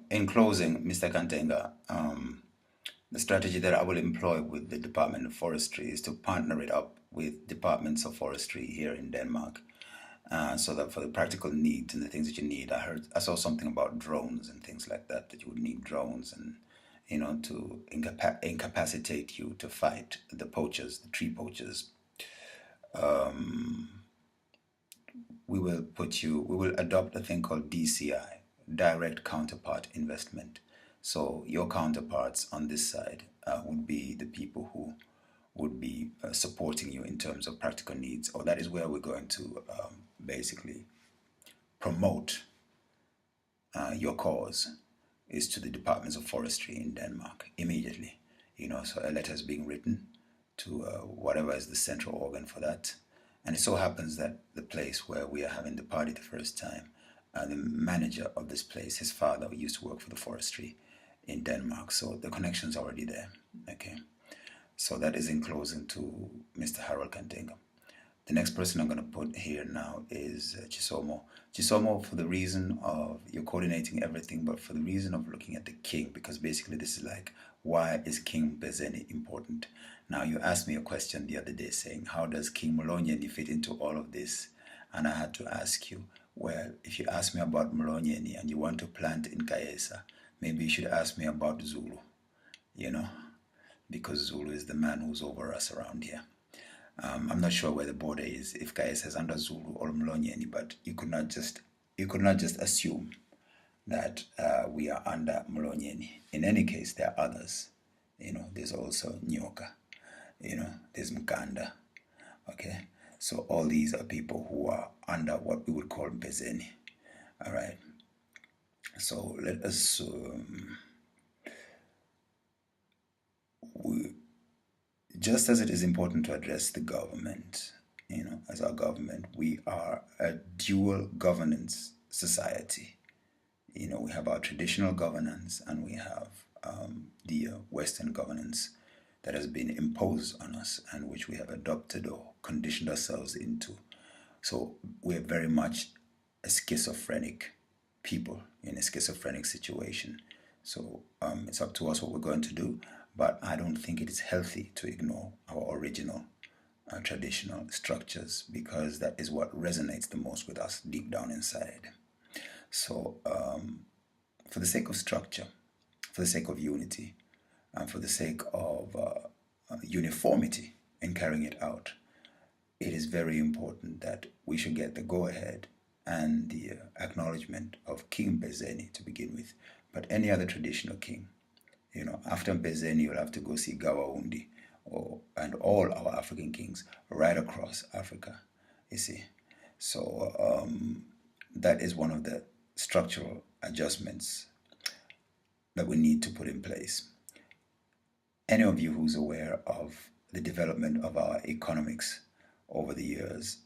In closing, Mr. Kantenga, the strategy that I will employ with the Department of Forestry is to partner it up with departments of forestry here in Denmark, so that for the practical needs and the things that you need, I saw something about drones and things like that, that you would need drones and to incapacitate you to fight the poachers, the tree poachers. We will adopt a thing called DCI, direct counterpart investment. So your counterparts on this side would be the people who would be supporting you in terms of practical needs, or that is where we're going to basically promote your cause is to the departments of forestry in Denmark immediately. So a letter is being written to whatever is the central organ for that. And it so happens that the place where we are having the party the first time, the manager of this place, his father used to work for the forestry in Denmark. So the connection's already there. Okay. So that is in closing to Mr. Harold Kantenga. The next person I'm going to put here now is Chisomo. Chisomo, for the reason of you're coordinating everything, but for the reason of looking at the king, because basically this is like, why is King mpezeni important? Now, you asked me a question the other day saying, how does King Molonyeni fit into all of this? And I had to ask you, well, if you ask me about Molonyeni and you want to plant in Kaesa, maybe you should ask me about Zulu, you know, because Zulu is the man who's over us around here. I'm not sure where the border is, if Kaesa is under Zulu or Mlonyeni, but you could not just assume that we are under Mlonyeni. In any case, there are others. There's also Nyoka. There's Mkanda. Okay, so all these are people who are under what we would call mpezeni. All right. So let us just as it is important to address the government, as our government, we are a dual governance society. We have our traditional governance and we have the Western governance that has been imposed on us and which we have adopted or conditioned ourselves into. So we're very much a schizophrenic people in a schizophrenic situation. So it's up to us what we're going to do, but I don't think it is healthy to ignore our original traditional structures, because that is what resonates the most with us deep down inside. So for the sake of structure, for the sake of unity, and for the sake of uniformity in carrying it out, it is very important that we should get the go-ahead and the acknowledgement of King mpezeni to begin with. But any other traditional king, after mpezeni, you'll have to go see Gawaundi and all our African kings right across Africa, you see. So that is one of the structural adjustments that we need to put in place. Any of you who's aware of the development of our economics over the years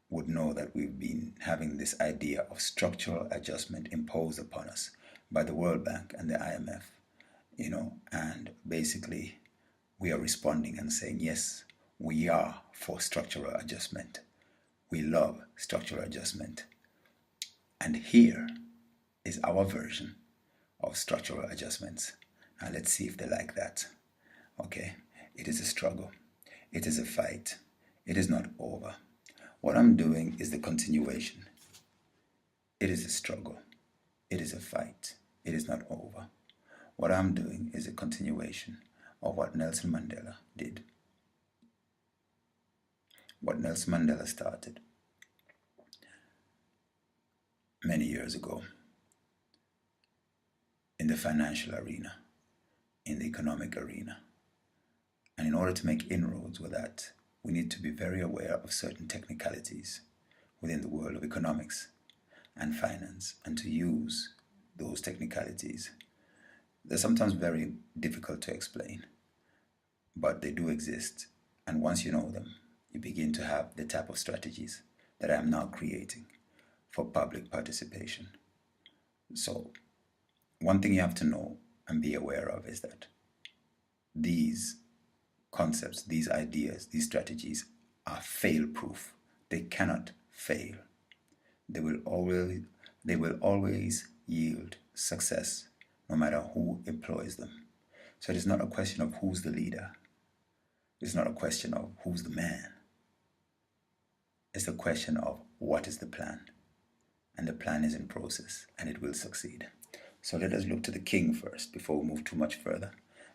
would know that we've been having this idea of structural adjustment imposed upon us by the World Bank and the IMF, and basically we are responding and saying, yes, we are for structural adjustment. We love structural adjustment. And here is our version of structural adjustments. Now let's see if they like that. Okay, it is a struggle. It is a fight. It is not over. What I'm doing is the continuation. It is a struggle. It is a fight. It is not over. What I'm doing is a continuation of what Nelson Mandela did. What Nelson Mandela started many years ago in the financial arena, in the economic arena. And in order to make inroads with that, we need to be very aware of certain technicalities within the world of economics and finance, and to use those technicalities. They're sometimes very difficult to explain, but they do exist. And once you know them, you begin to have the type of strategies that I am now creating for public participation. So one thing you have to know and be aware of is that these concepts, these ideas, these strategies are fail-proof. They cannot fail. They will always yield success, no matter who employs them. So it is not a question of who's the leader. It's not a question of who's the man. It's a question of what is the plan. And the plan is in process, and it will succeed. So let us look to the king first before we move too much further.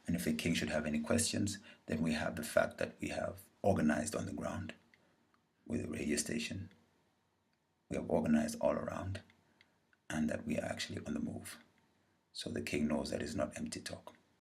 And if the king should have any questions, then we have the fact that we have organized on the ground with a radio station. We have organized all around, and that we are actually on the move. So the king knows that it's not empty talk.